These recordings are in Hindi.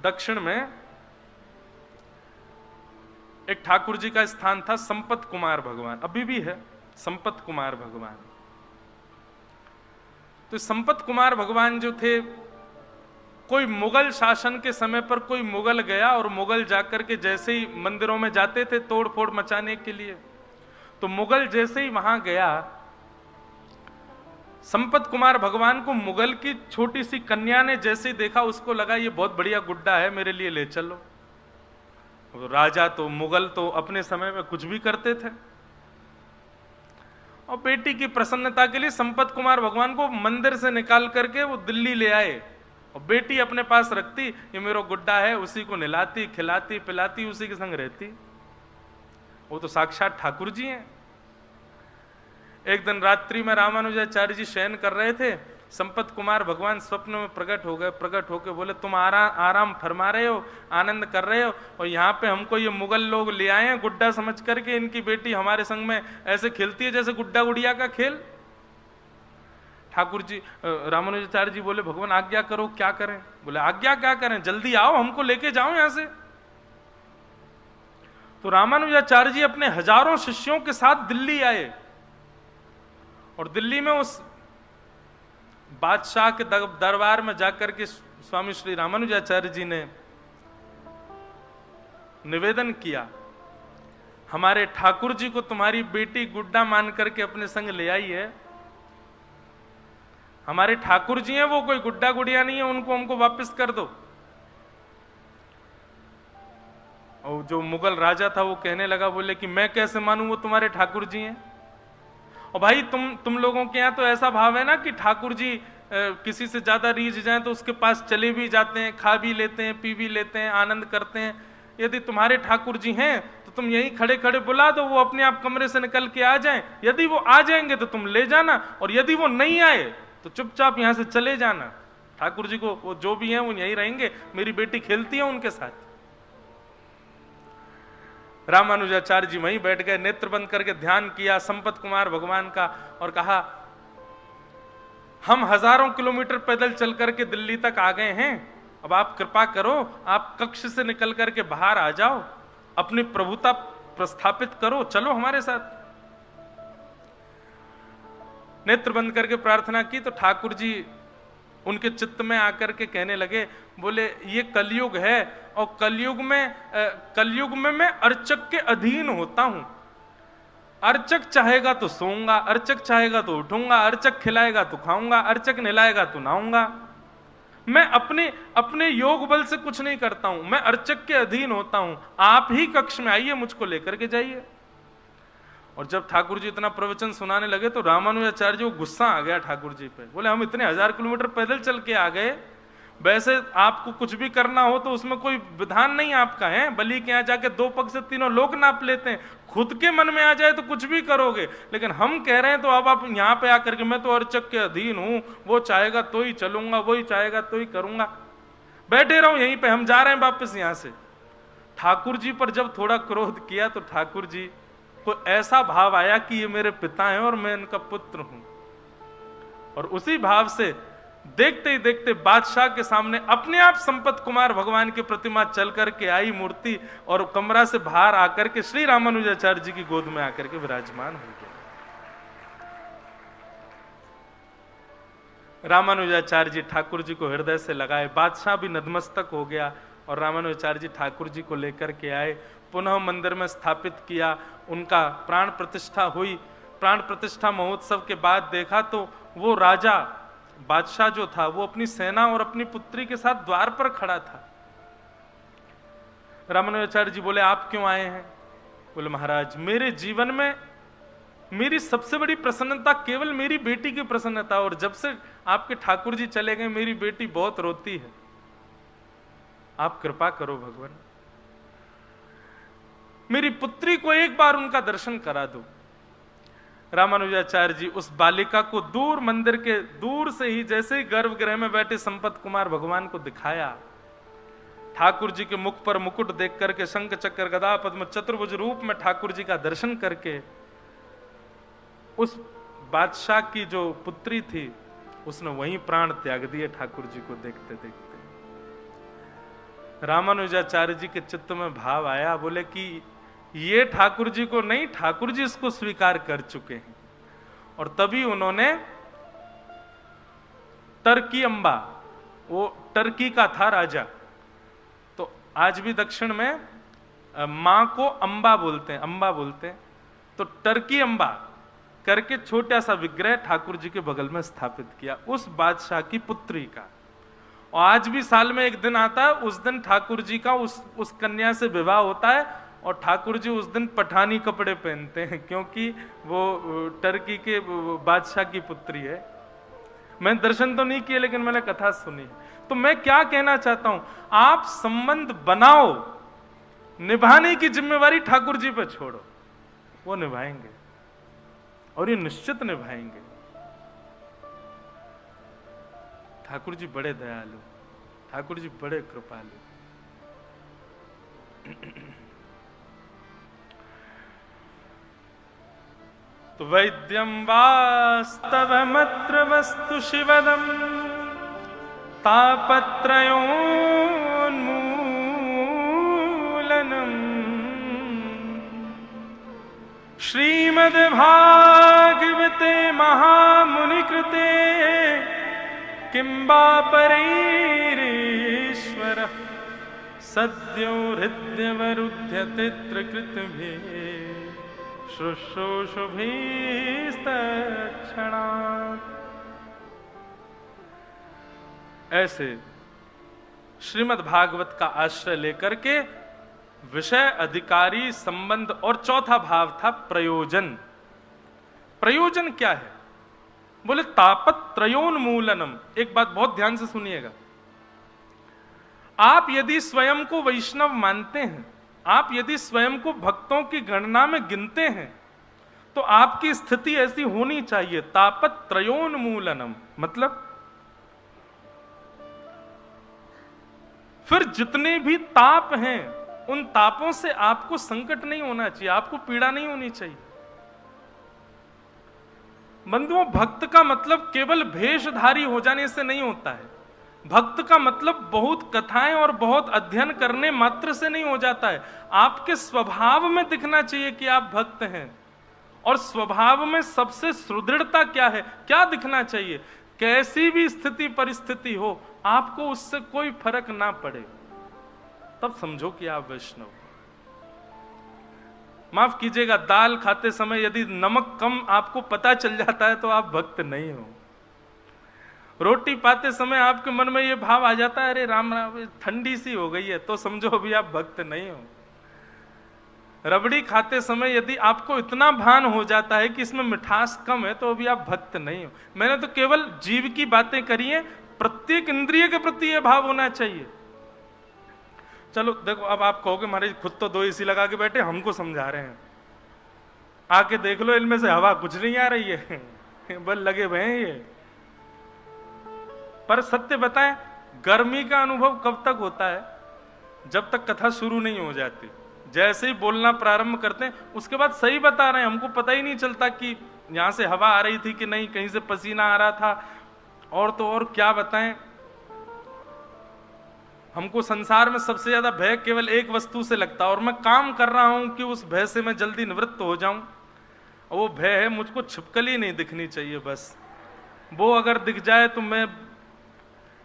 दक्षिण में एक ठाकुर जी का स्थान था, संपत कुमार भगवान, अभी भी है संपत कुमार भगवान। तो संपत कुमार भगवान जो थे, कोई मुगल शासन के समय पर कोई मुगल गया और मुगल जाकर के जैसे ही मंदिरों में जाते थे तोड़ फोड़ मचाने के लिए, तो मुगल जैसे ही वहां गया, संपत कुमार भगवान को मुगल की छोटी सी कन्या ने जैसे ही देखा, उसको लगा ये बहुत बढ़िया गुड्डा है, मेरे लिए ले चलो। राजा तो मुगल तो अपने समय में कुछ भी करते थे, और बेटी की प्रसन्नता के लिए संपत कुमार भगवान को मंदिर से निकाल करके वो दिल्ली ले आए, और बेटी अपने पास रखती, ये मेरा गुड्डा है, उसी को नहलाती खिलाती पिलाती, उसी के संग रहती। वो तो साक्षात ठाकुर जी हैं। एक दिन रात्रि में रामानुजाचार्य जी शयन कर रहे थे, संपत कुमार भगवान स्वप्न में प्रकट हो गए। प्रकट होकर बोले, तुम आराम फरमा रहे हो, आनंद कर रहे हो, और यहाँ पे हमको ये मुगल लोग ले आए हैं गुड्डा समझ करके, इनकी बेटी हमारे संग में ऐसे खेलती है जैसे गुड्डा गुड़िया का खेल। ठाकुर जी रामानुजाचार्य जी बोले, भगवान आज्ञा करो, क्या करें? बोले आज्ञा क्या करें, जल्दी आओ, हमको लेके जाओ यहां से। तो रामानुजाचार्य जी अपने हजारों शिष्यों के साथ दिल्ली आए, और दिल्ली में उस बादशाह के दरबार में जाकर के स्वामी श्री रामानुजाचार्य जी ने निवेदन किया, हमारे ठाकुर जी को तुम्हारी बेटी गुड्डा मान करके अपने संग ले आई है। हमारे ठाकुर जी हैं, वो कोई गुड्डा गुड़िया नहीं है, उनको हमको वापस कर दो। और जो मुगल राजा था वो कहने लगा, बोले कि मैं कैसे मानूं वो तुम्हारे ठाकुर जी हैं। और भाई तुम लोगों के यहाँ तो ऐसा भाव है ना कि ठाकुर जी किसी से ज्यादा रीझ जाए तो उसके पास चले भी जाते हैं, खा भी लेते हैं, पी भी लेते हैं, आनंद करते हैं। यदि तुम्हारे ठाकुर जी हैं तो तुम यहीं खड़े खड़े बुला दो, वो अपने आप कमरे से निकल के आ जाएं। यदि वो आ जाएंगे तो तुम ले जाना, और यदि वो नहीं आए तो चुपचाप यहां से चले जाना। ठाकुर जी को वो जो भी हैं वो यहीं रहेंगे, मेरी बेटी खेलती है उनके साथ। रामानुजाचार्य जी वहीं बैठ गए, नेत्र बंद करके ध्यान किया संपत कुमार भगवान का, और कहा, हम हजारों किलोमीटर पैदल चल करके दिल्ली तक आ गए हैं, अब आप कृपा करो, आप कक्ष से निकल करके बाहर आ जाओ, अपनी प्रभुता प्रस्थापित करो, चलो हमारे साथ। नेत्र बंद करके प्रार्थना की तो ठाकुर जी उनके चित्त में आकर के कहने लगे, बोले ये कलयुग है, और कलयुग में मैं अर्चक के अधीन होता हूं। अर्चक चाहेगा तो सोऊंगा, अर्चक चाहेगा तो उठूंगा, अर्चक खिलाएगा तो खाऊंगा, अर्चक नहलाएगा तो नहाऊंगा। मैं अपने योग बल से कुछ नहीं करता हूं, मैं अर्चक के अधीन होता हूं। आप ही कक्ष में आइए, मुझको लेकर के जाइए। और जब ठाकुर जी इतना प्रवचन सुनाने लगे तो रामानुजाचार्य जी को गुस्सा आ गया ठाकुर जी पे। बोले, हम इतने 1000 किलोमीटर पैदल चल के आ गए, वैसे आपको कुछ भी करना हो तो उसमें कोई विधान नहीं आपका है, बलि के यहाँ जाके 2 पग से 3 लोग नाप लेते हैं, खुद के मन में आ जाए तो कुछ भी करोगे, लेकिन हम कह रहे हैं तो अब आप यहाँ पे आकर के, मैं तो अर्चक के अधीन हूं, वो चाहेगा तो ही चलूंगा, वही चाहेगा तो ही करूंगा, बैठे रहो यहीं पे, हम जा रहे हैं वापस यहां से। ठाकुर जी पर जब थोड़ा क्रोध किया तो ठाकुर जी को ऐसा भाव आया कि ये मेरे पिता हैं और मैं इनका पुत्र हूं, और उसी भाव से देखते ही देखते बादशाह के सामने अपने आप संपत कुमार भगवान की प्रतिमा चल करके आई मूर्ति, और कमरा से बाहर आकर के श्री रामानुजाचार्य जी की गोद में आकर के विराजमान हो गया। रामानुजाचार्य जी ठाकुर जी को हृदय से लगाए, बादशाह भी नतमस्तक हो गया, और रामानुजाचार्य जी ठाकुर जी को लेकर के आए, पुनः मंदिर में स्थापित किया, उनका प्राण प्रतिष्ठा हुई। प्राण प्रतिष्ठा महोत्सव के बाद देखा तो वो राजा बादशाह जो था वो अपनी सेना और अपनी पुत्री के साथ द्वार पर खड़ा था। रामानुजाचार्य जी बोले, आप क्यों आए हैं? बोले, महाराज मेरे जीवन में मेरी सबसे बड़ी प्रसन्नता केवल मेरी बेटी की प्रसन्नता, और जब से आपके ठाकुर जी चले गए मेरी बेटी बहुत रोती है, आप कृपा करो भगवान, मेरी पुत्री को एक बार उनका दर्शन करा दो। रामानुजाचार्य जी उस बालिका को दूर मंदिर के दूर से ही, जैसे ही गर्भगृह में बैठे संपत कुमार भगवान को दिखाया, ठाकुर जी के मुख पर मुकुट देख करके, शंख चक्र गदा पद्म चतुर्भुज रूप में ठाकुर जी का दर्शन करके, उस बादशाह की जो पुत्री थी उसने वहीं प्राण त्याग दिए ठाकुर जी को देखते देखते। रामानुजाचार्य जी के चित्त में भाव आया, बोले कि ये ठाकुर जी को नहीं, ठाकुर जी इसको स्वीकार कर चुके हैं। और तभी उन्होंने टर्की अम्बा, वो टर्की का था राजा, तो आज भी दक्षिण में मां को अम्बा बोलते हैं, अम्बा बोलते हैं, तो टर्की अम्बा करके छोटा सा विग्रह ठाकुर जी के बगल में स्थापित किया उस बादशाह की पुत्री का। और आज भी साल में एक दिन आता है, उस दिन ठाकुर जी का उस कन्या से विवाह होता है, और ठाकुर जी उस दिन पठानी कपड़े पहनते हैं, क्योंकि वो टर्की के बादशाह की पुत्री है। मैं दर्शन तो नहीं किए, लेकिन मैंने कथा सुनी है। तो मैं क्या कहना चाहता हूं, आप संबंध बनाओ, निभाने की जिम्मेवारी ठाकुर जी पे छोड़ो, वो निभाएंगे, और ये निश्चित निभाएंगे। ठाकुर जी बड़े दयालु, ठाकुर जी बड़े कृपालु। तो वैद्यम वास्तवमत्र वस्तु शिवदम तापत्रयोन्मूलनम श्रीमद्भागवते महामुनिकृते किंबा परैरीश्वर सद्यो हृदयवरुध्यते त्रिकृतभिः शुश्रूषुभिस्तत्क्षणात्। ऐसे श्रीमद् भागवत का आश्रय लेकर के विषय, अधिकारी, संबंध, और चौथा भाव था प्रयोजन। प्रयोजन क्या है? बोले तापत्रयोन्मूलनम। एक बात बहुत ध्यान से सुनिएगा, आप यदि स्वयं को वैष्णव मानते हैं, आप यदि स्वयं को भक्तों की गणना में गिनते हैं, तो आपकी स्थिति ऐसी होनी चाहिए, तापत्रयोन्मूलनम, मतलब फिर जितने भी ताप हैं उन तापों से आपको संकट नहीं होना चाहिए, आपको पीड़ा नहीं होनी चाहिए। बंधुओं, भक्त का मतलब केवल भेषधारी हो जाने से नहीं होता है। भक्त का मतलब बहुत कथाएं और बहुत अध्ययन करने मात्र से नहीं हो जाता है। आपके स्वभाव में दिखना चाहिए कि आप भक्त हैं। और स्वभाव में सबसे सुदृढ़ता क्या है, क्या दिखना चाहिए? कैसी भी स्थिति परिस्थिति हो, आपको उससे कोई फर्क ना पड़े, तब समझो कि आप वैष्णव। माफ कीजिएगा, दाल खाते समय यदि नमक कम आपको पता चल जाता है तो आप भक्त नहीं हो। रोटी पाते समय आपके मन में ये भाव आ जाता है, अरे राम राम ठंडी सी हो गई है, तो समझो अभी आप भक्त नहीं हो। रबड़ी खाते समय यदि आपको इतना भान हो जाता है कि इसमें मिठास कम है, तो अभी आप भक्त नहीं हो। मैंने तो केवल जीव की बातें करी हैं, प्रत्येक इंद्रिय के प्रति यह भाव होना चाहिए। चलो देखो, अब आप कहोगे महाराज खुद तो 2 एसी लगा के बैठे, हमको समझा रहे हैं, आके देख लो, इनमें से हवा कुछ नहीं आ रही है, बल लगे हुए हैं ये। पर सत्य बताएं, गर्मी का अनुभव कब तक होता है? जब तक कथा शुरू नहीं हो जाती। जैसे ही बोलना प्रारंभ करते हैं, उसके बाद सही बता रहे हैं, हमको पता ही नहीं चलता कि यहां से हवा आ रही थी कि नहीं, कहीं से पसीना आ रहा था। और तो और क्या बताएं, हमको संसार में सबसे ज्यादा भय केवल एक वस्तु से लगता है, और मैं काम कर रहा हूं कि उस भय से मैं जल्दी निवृत्त हो जाऊं। और वो भय है, मुझको छिपकली नहीं दिखनी चाहिए, बस वो अगर दिख जाए तो मैं।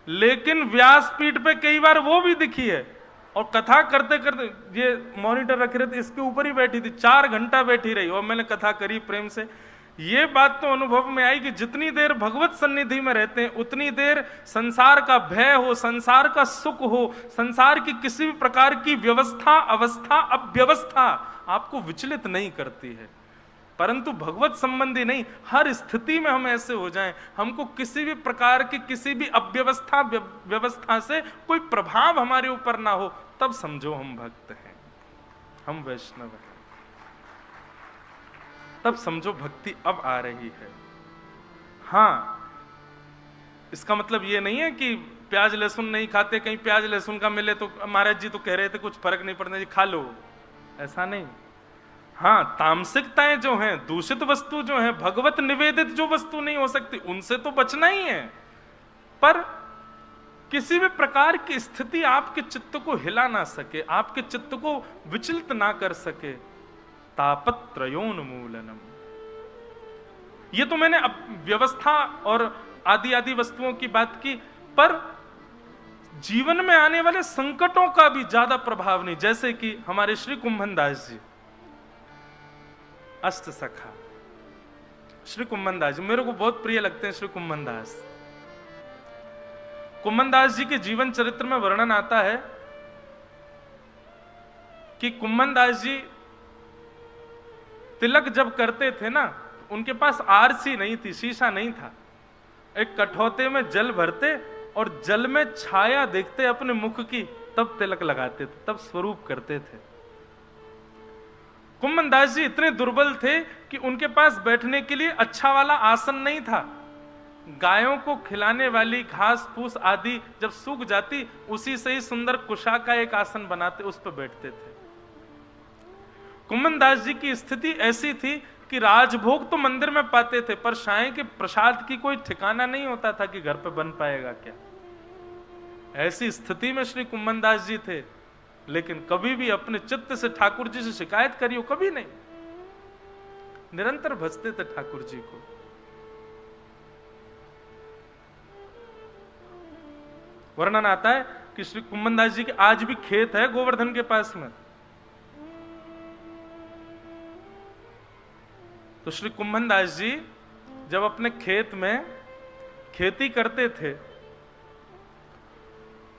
लेकिन व्यासपीठ पे कई बार वो भी दिखी है, और कथा करते करते ये मॉनिटर रख रहे थे, इसके ऊपर ही बैठी थी, 4 घंटा बैठी रही, और मैंने कथा करी प्रेम से। ये बात तो अनुभव में आई कि जितनी देर भगवत सन्निधि में रहते हैं, उतनी देर संसार का भय हो, संसार का सुख हो, संसार की किसी भी प्रकार की व्यवस्था, अवस्था, अव्यवस्था आपको विचलित नहीं करती है। परंतु भगवत संबंधी नहीं, हर स्थिति में हम ऐसे हो जाएं, हमको किसी भी प्रकार की किसी भी अव्यवस्था व्यवस्था से कोई प्रभाव हमारे ऊपर ना हो, तब समझो हम भक्त हैं, हम वैष्णव हैं। तब समझो भक्ति अब आ रही है। हाँ, इसका मतलब ये नहीं है कि प्याज लहसुन नहीं खाते, कहीं प्याज लहसुन का मिले तो महाराज जी तो कह रहे थे कुछ फर्क नहीं पड़ना जी, खा लो, ऐसा नहीं। हाँ, तामसिकताएं जो हैं, दूषित वस्तु जो है, भगवत निवेदित जो वस्तु नहीं हो सकती, उनसे तो बचना ही है। पर किसी भी प्रकार की स्थिति आपके चित्त को हिला ना सके, आपके चित्त को विचलित ना कर सके। तापत्रयोन्मूलनम। ये तो मैंने अब व्यवस्था और आदि आदि वस्तुओं की बात की, पर जीवन में आने वाले संकटों का भी ज्यादा प्रभाव नहीं। जैसे कि हमारे श्री कुंभन दास जी, अष्ट सखा श्री कुंभन दास जी, मेरे को बहुत प्रिय लगते हैं श्री कुंभन दास। कुंभन दास जी के जीवन चरित्र में वर्णन आता है कि कुंभन दास जी तिलक जब करते थे ना, उनके पास आरसी नहीं थी, शीशा नहीं था। एक कठौते में जल भरते और जल में छाया देखते अपने मुख की, तब तिलक लगाते थे, तब स्वरूप करते थे। कुंभन दास जी इतने दुर्बल थे कि उनके पास बैठने के लिए अच्छा वाला आसन नहीं था। गायों को खिलाने वाली घास फूस आदि जब सूख जाती, उसी से ही सुंदर कुशा का एक आसन बनाते, उस पर बैठते थे। कुंभन दास जी की स्थिति ऐसी थी कि राजभोग तो मंदिर में पाते थे, पर साईं के प्रसाद की कोई ठिकाना नहीं होता था कि घर पे बन पाएगा क्या। ऐसी स्थिति में श्री कुंभन दास जी थे, लेकिन कभी भी अपने चित्त से ठाकुर जी से शिकायत करियो, कभी नहीं। निरंतर भजते थे ठाकुर जी को। वर्णन आता है कि श्री कुंभन दास जी के आज भी खेत है गोवर्धन के पास में। तो श्री कुंभन दास जी जब अपने खेत में खेती करते थे,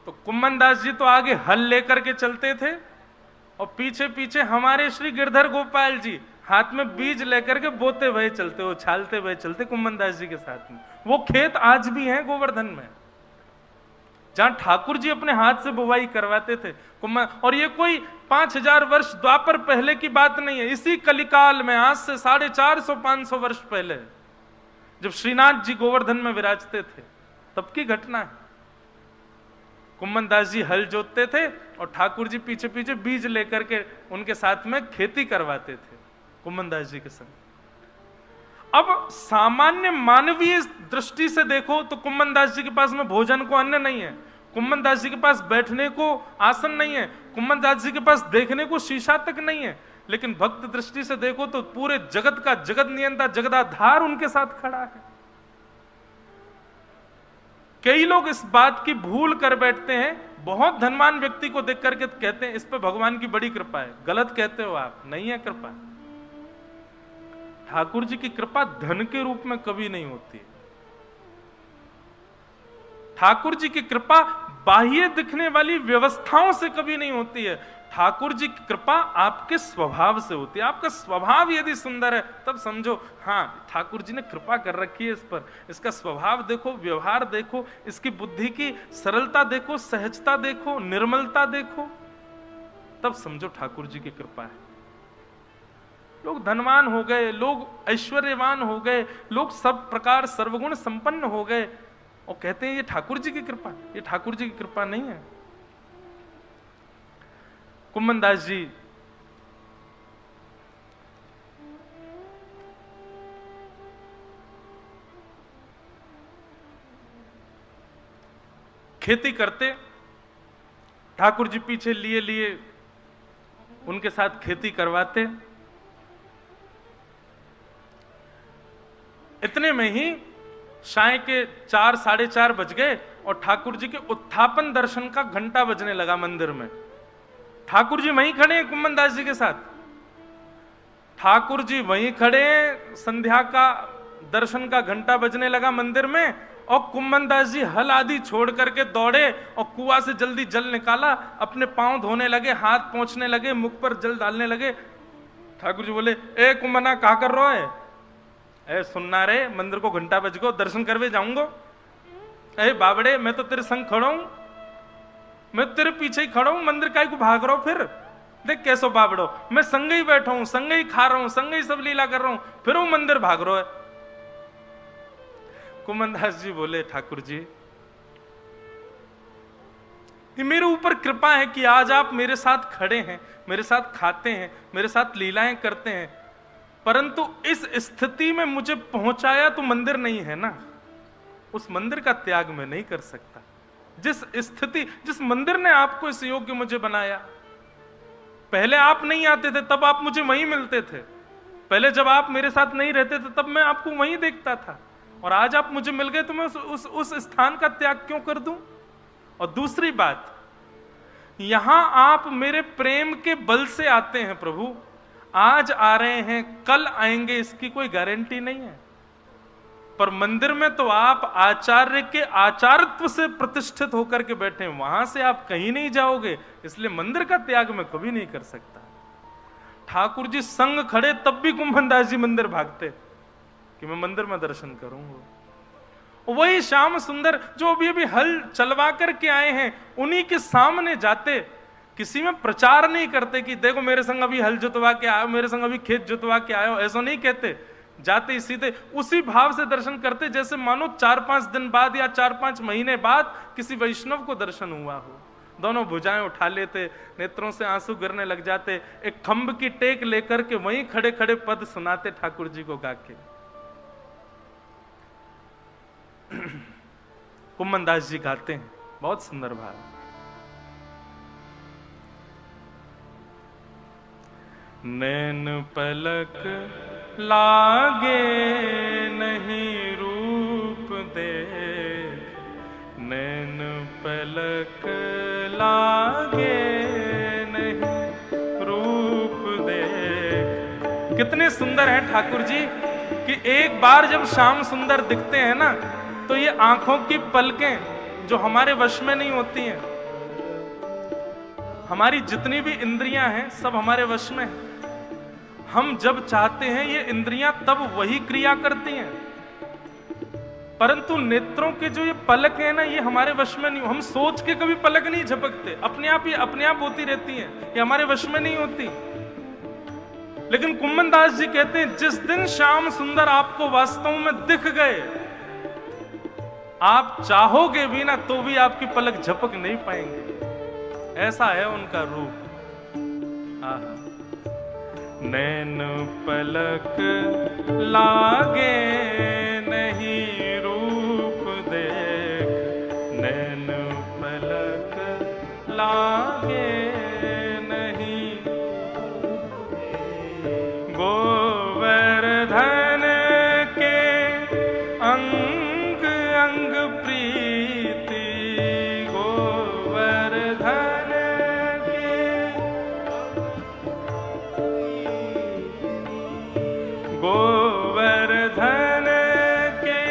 तो कुंभन दास जी तो आगे हल लेकर के चलते थे और पीछे पीछे हमारे श्री गिरधर गोपाल जी हाथ में बीज लेकर के बोते हुए चलते, वो छालते हुए चलते कुंभन दास जी के साथ में। वो खेत आज भी हैं गोवर्धन में, जहां ठाकुर जी अपने हाथ से बुवाई करवाते थे। और ये कोई 5000 वर्ष द्वापर पहले की बात नहीं है, इसी कलिकाल में, आज से 450-500 वर्ष पहले, जब श्रीनाथ जी गोवर्धन में विराजते थे, तब की घटना है। कुंभन दास जी हल जोतते थे और ठाकुर जी पीछे पीछे बीज लेकर के उनके साथ में खेती करवाते थे कुंभन दास जी के संग। अब सामान्य मानवीय दृष्टि से देखो तो कुंभन दास जी के पास में भोजन को अन्न नहीं है, कुंभन दास जी के पास बैठने को आसन नहीं है, कुंभन दास जी के पास देखने को शीशा तक नहीं है। लेकिन भक्त दृष्टि से देखो तो पूरे जगत का जगत नियंता, जगदाधार उनके साथ खड़ा है। कई लोग इस बात की भूल कर बैठते हैं, बहुत धनवान व्यक्ति को देख करके कहते हैं इस पे भगवान की बड़ी कृपा है। गलत कहते हो आप, नहीं है कृपा। ठाकुर जी की कृपा धन के रूप में कभी नहीं होती है। ठाकुर जी की कृपा बाह्य दिखने वाली व्यवस्थाओं से कभी नहीं होती है। ठाकुर जी की कृपा आपके स्वभाव से होती है। आपका स्वभाव यदि सुंदर है तब समझो हाँ ठाकुर जी ने कृपा कर रखी है इस पर। इसका स्वभाव देखो, व्यवहार देखो, इसकी बुद्धि की सरलता देखो, सहजता देखो, निर्मलता देखो, तब समझो ठाकुर जी की कृपा है। लोग धनवान हो गए, लोग ऐश्वर्यवान हो गए, लोग सब प्रकार सर्वगुण संपन्न हो गए और कहते हैं ये ठाकुर जी की कृपा। ये ठाकुर जी की कृपा नहीं है। कुंभन दास जी खेती करते, ठाकुर जी पीछे लिए लिए उनके साथ खेती करवाते। इतने में ही साय के 4 साढ़े 4 बज गए और ठाकुर जी के उत्थापन दर्शन का घंटा बजने लगा मंदिर में। ठाकुर जी वहीं खड़े हैं कुंभन दास जी के साथ। ठाकुर जी वहीं खड़े हैं, संध्या का दर्शन का घंटा बजने लगा मंदिर में और कुंभन दास जी हल आदि छोड़ करके दौड़े और कुआं से जल्दी जल निकाला, अपने पांव धोने लगे, हाथ पोंछने लगे, मुख पर जल डालने लगे। ठाकुर जी बोले, ए कुंभना क्या कर रहा है? ए सुनना रे, मंदिर को घंटा बज गो, दर्शन करवे जाऊंगो। ए बाबड़े, मैं तो तेरे संग खड़ा हूं, मैं तेरे पीछे ही खड़ा हूं, मंदिर काय को भाग रहा हूं? फिर देख कैसो बाबड़ो, मैं संग ही बैठा हूं, संग ही खा रहा हूं, संग ही सब लीला कर रहा हूं, फिर वो मंदिर भाग रहा है। कुंभन दास जी बोले, ठाकुर जी ये मेरे ऊपर कृपा है कि आज आप मेरे साथ खड़े हैं, मेरे साथ खाते हैं, मेरे साथ लीलाएं करते हैं, परंतु इस स्थिति में मुझे पहुंचाया तो मंदिर नहीं है ना, उस मंदिर का त्याग मैं नहीं कर सकता। जिस स्थिति, जिस मंदिर ने आपको इस योग्य मुझे बनाया। पहले आप नहीं आते थे तब आप मुझे वहीं मिलते थे, पहले जब आप मेरे साथ नहीं रहते थे तब मैं आपको वहीं देखता था, और आज आप मुझे मिल गए तो मैं उस स्थान का त्याग क्यों कर दूं? और दूसरी बात, यहां आप मेरे प्रेम के बल से आते हैं प्रभु, आज आ रहे हैं कल आएंगे इसकी कोई गारंटी नहीं है। पर मंदिर में तो आप आचार्य के आचार्यत्व से प्रतिष्ठित होकर के बैठे हैं, वहां से आप कहीं नहीं जाओगे, इसलिए मंदिर का त्याग मैं कभी नहीं कर सकता। ठाकुर जी संग खड़े तब भी कुंभन दास जी मंदिर भागते कि मैं मंदिर में दर्शन करूंगा। वही श्याम सुंदर जो अभी अभी हल चलवा करके आए हैं, उन्हीं के सामने जाते, किसी में प्रचार नहीं करते कि देखो मेरे संग अभी हल जुतवा के आयो, मेरे संग अभी खेत जुतवा के आयो, ऐसा नहीं कहते। जाते सीधे उसी भाव से दर्शन करते जैसे मानो 4-5 दिन बाद या 4-5 महीने बाद किसी वैष्णव को दर्शन हुआ हो। दोनों भुजाएं उठा लेते, नेत्रों से आंसू गिरने लग जाते, एक खंभ की टेक लेकर के वहीं खड़े खड़े पद सुनाते ठाकुर जी को गा के। कुंभन दास जी गाते हैं, बहुत सुंदर भाव। नैन पलक लागे नहीं रूप देख, नैन पलक लागे नहीं रूप देख। कितने सुंदर हैं ठाकुर जी कि एक बार जब श्याम सुंदर दिखते हैं ना, तो ये आंखों की पलकें जो हमारे वश में नहीं होती हैं, हमारी जितनी भी इंद्रियां हैं सब हमारे वश में है। हम जब चाहते हैं ये इंद्रियां तब वही क्रिया करती हैं, परंतु नेत्रों के जो ये पलक है ना, ये हमारे वश में नहीं। हम सोच के कभी पलक नहीं झपकते, अपने आप होती रहती हैं, ये हमारे वश में नहीं होती। लेकिन कुंभन दास जी कहते हैं जिस दिन श्याम सुंदर आपको वास्तव में दिख गए, आप चाहोगे भी ना तो भी आपकी पलक झपक नहीं पाएंगे, ऐसा है उनका रूप। आहा। नैन पलक लागे नहीं रूप देख, नैन पलक लागे नहीं। गोवर्धन के अंग अंग प्रीति, गोवर्धन गोवर्धन के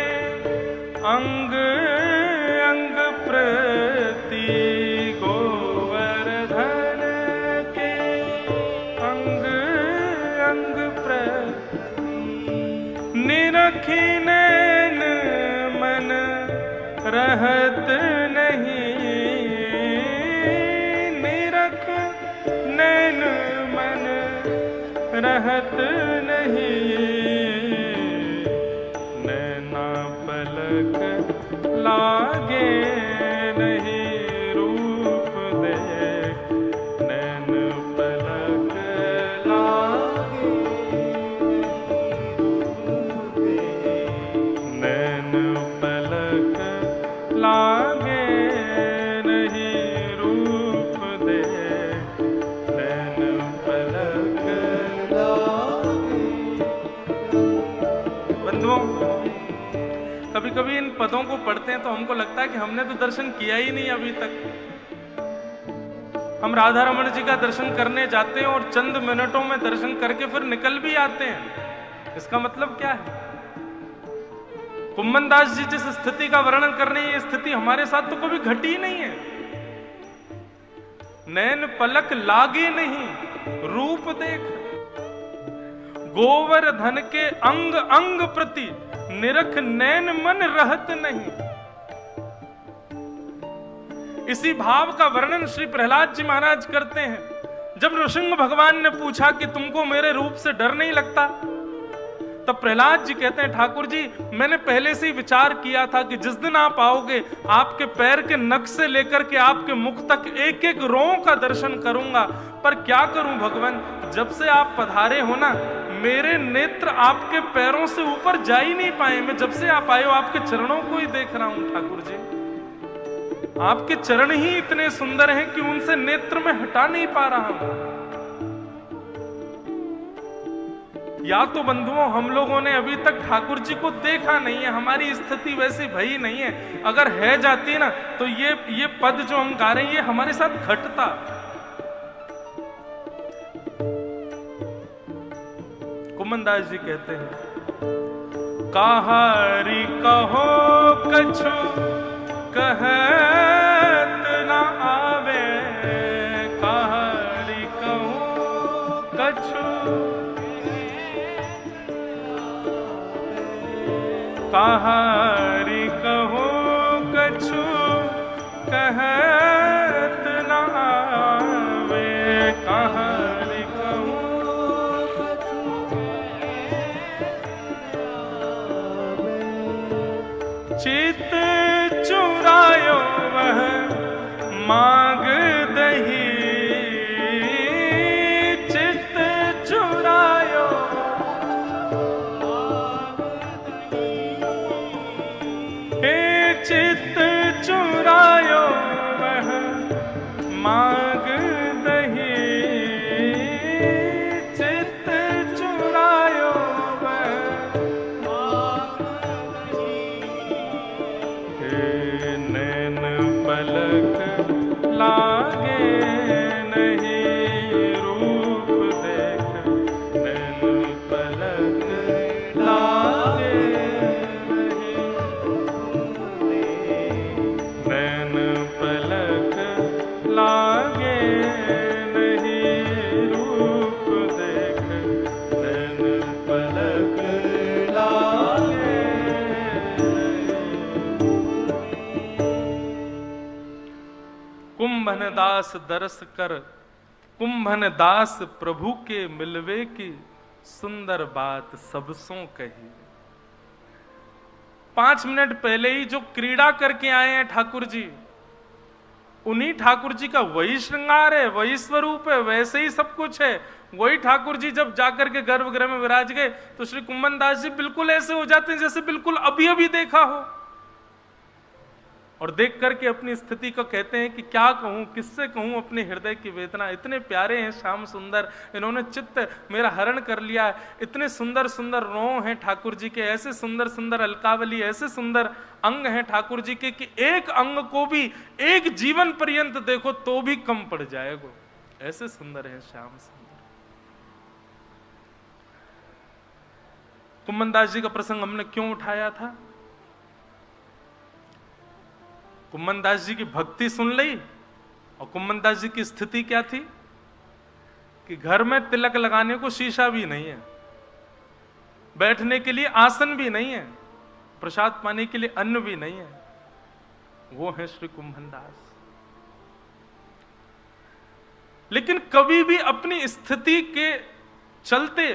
अंग अंग प्रति, गोवर्धन के अंग अंग प्रति। निरखी नैन मन रहत नहीं, निरख नैन मन रहत नहीं। नैना पलक लागे नहीं रूप देख, नैन पलक लागे नैन पलक लागे नहीं रूप देख, नैन पलक लागे। बंधुओं, कभी कभी इन पदों को पढ़ते हैं तो हमको लगता है कि हमने तो दर्शन किया ही नहीं अभी तक। हम राधा रमण जी का दर्शन करने जाते हैं और चंद मिनटों में दर्शन करके फिर निकल भी आते हैं। इसका मतलब क्या है? कुंभन दास जी जिस स्थिति का वर्णन कर रहे हैं, ये स्थिति हमारे साथ तो कभी घटी ही नहीं है। नैन पलक लागे नहीं रूप देख, गोवर्धन के अंग अंग प्रति, निरख नैन मन रहत नहीं। इसी भाव का वर्णन श्री प्रहलाद जी महाराज करते हैं। जब नृसिंह भगवान ने पूछा कि तुमको मेरे रूप से डर नहीं लगता, तब प्रहलाद जी कहते हैं ठाकुर जी मैंने पहले से ही विचार किया था कि जिस दिन आप आओगे, आपके पैर के नख से लेकर के आपके मुख तक एक एक रों का दर्शन करूंगा। पर क्या करूं भगवान, जब से आप पधारे हो ना, मेरे नेत्र आपके पैरों से ऊपर जा ही नहीं पाए। मैं जब से आप आए हो आपके चरणों को ही देख रहा हूं ठाकुर जी। आपके चरण ही इतने सुंदर हैं कि उनसे नेत्र में हटा नहीं पा रहा हूं। या तो बंधुओं हम लोगों ने अभी तक ठाकुर जी को देखा नहीं है, हमारी स्थिति वैसी भई नहीं है। अगर है जाती ना तो ये पद जो हम गा रहे हैं ये हमारे साथ घटता। कुमनदास जी कहते हैं, कहारी कहो कछु कहत न आवे, कहारी कहो कछु कहारी कहो कछु कहत न आवे, कहारी कहो चित चुरायो वह मांग दही, चित चुरायो हे चित चुरायो वह मांग दही, चित चुरायो वह नैन पलक लागे नहीं रूप देख, नैन पलक लागे नहीं, नैन पलक लागे नहीं रूप देख, नैन पलक लागे। कुंभन दास दरस कर, कुंभन दास प्रभु के मिलवे की सुंदर बात सबसों कही। 5 मिनट पहले ही जो क्रीड़ा करके आए हैं ठाकुर जी, उन्हीं ठाकुर जी का वही श्रृंगार है, वही स्वरूप है, वैसे ही सब कुछ है। वही ठाकुर जी जब जाकर के गर्भगृह में विराज गए तो श्री कुंभन दास जी बिल्कुल ऐसे हो जाते हैं जैसे बिल्कुल अभी अभी देखा हो। और देख करके अपनी स्थिति को कहते हैं कि क्या कहूं, किससे कहूं अपने हृदय की वेदना। इतने प्यारे हैं श्याम सुंदर, इन्होंने चित्त मेरा हरण कर लिया है। इतने सुंदर सुंदर रों हैं ठाकुर जी के, ऐसे सुंदर सुंदर अलकावली, ऐसे सुंदर अंग हैं ठाकुर जी के कि एक अंग को भी एक जीवन पर्यंत देखो तो भी कम पड़ जाएगा, ऐसे सुंदर है श्याम सुंदर। कुंभनदास जी का प्रसंग हमने क्यों उठाया था? कुंभनदास जी की भक्ति सुन ली और कुंभनदास जी की स्थिति क्या थी कि घर में तिलक लगाने को शीशा भी नहीं है, बैठने के लिए आसन भी नहीं है, प्रसाद पाने के लिए अन्न भी नहीं है। वो है श्री कुंभनदास। लेकिन कभी भी अपनी स्थिति के चलते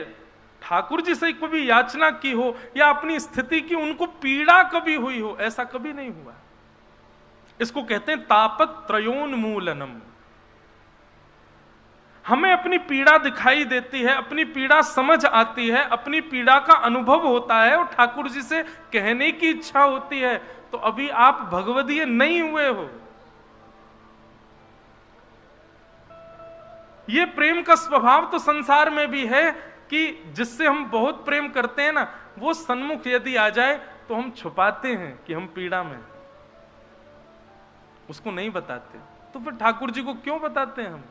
ठाकुर जी से कभी याचना की हो या अपनी स्थिति की उनको पीड़ा कभी हुई हो, ऐसा कभी नहीं हुआ। इसको कहते हैं तापत्रयोन्मूलनम। हमें अपनी पीड़ा दिखाई देती है, अपनी पीड़ा समझ आती है, अपनी पीड़ा का अनुभव होता है और ठाकुर जी से कहने की इच्छा होती है, तो अभी आप भगवदीय नहीं हुए हो। ये प्रेम का स्वभाव तो संसार में भी है कि जिससे हम बहुत प्रेम करते हैं ना, वो सन्मुख यदि आ जाए तो हम छुपाते हैं कि हम पीड़ा में, उसको नहीं बताते। तो फिर ठाकुर जी को क्यों बताते हैं हम?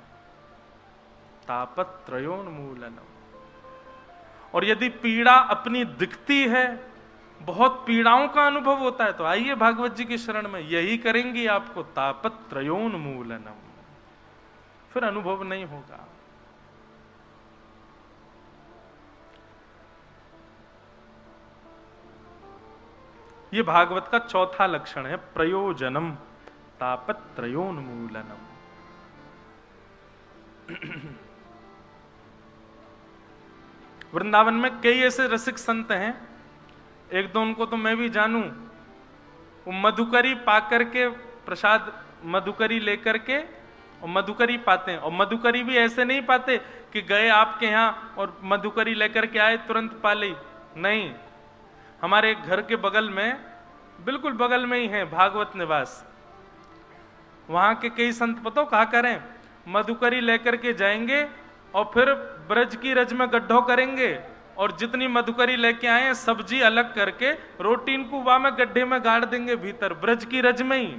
तापत्रयोन्मूलनम। और यदि पीड़ा अपनी दिखती है, बहुत पीड़ाओं का अनुभव होता है, तो आइए भागवत जी की शरण में, यही करेंगी आपको, तापत्रयोन्मूलनम। फिर अनुभव नहीं होगा। ये भागवत का चौथा लक्षण है, प्रयोजनम तापत्रयोन्मूलनम। वृंदावन में कई ऐसे रसिक संत हैं, एक दो उनको तो मैं भी जानूं, वो मधुकरी पाकर के प्रसाद, मधुकरी लेकर के और मधुकरी पाते हैं। और मधुकरी भी ऐसे नहीं पाते कि गए आपके यहाँ और मधुकरी लेकर के आए तुरंत पा ली, नहीं। हमारे घर के बगल में, बिल्कुल बगल में ही है भागवत निवास, वहां के कई संत पतो कहा करें, मधुकरी लेकर के जाएंगे और फिर ब्रज की रज में गड्ढो करेंगे और जितनी मधुकरी लेके आए सब्जी अलग करके रोटी इनको वहां में गड्ढे में गाड़ देंगे भीतर ब्रज की रज में ही,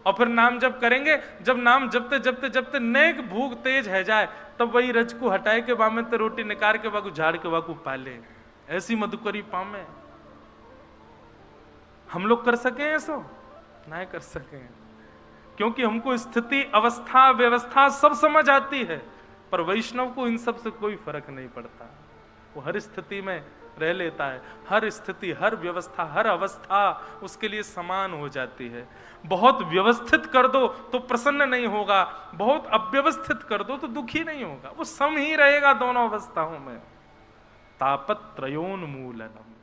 और फिर नाम जप करेंगे। जब नाम जपते जपते जपते नेक भूख तेज है जाए तब वही रज को हटाए के वामे ते रोटी निकाल के वाकू झाड़ के वाकू पाले, ऐसी मधुकरी पामे। हम लोग कर सके ऐसो? नहीं कर सके, क्योंकि हमको स्थिति अवस्था व्यवस्था सब समझ आती है, पर वैष्णव को इन सब से कोई फर्क नहीं पड़ता। वो हर स्थिति में रह लेता है, हर स्थिति हर व्यवस्था हर अवस्था उसके लिए समान हो जाती है। बहुत व्यवस्थित कर दो तो प्रसन्न नहीं होगा, बहुत अव्यवस्थित कर दो तो दुखी नहीं होगा, वो सम ही रहेगा दोनों अवस्थाओं में। तापत्रयोन्मूलनम।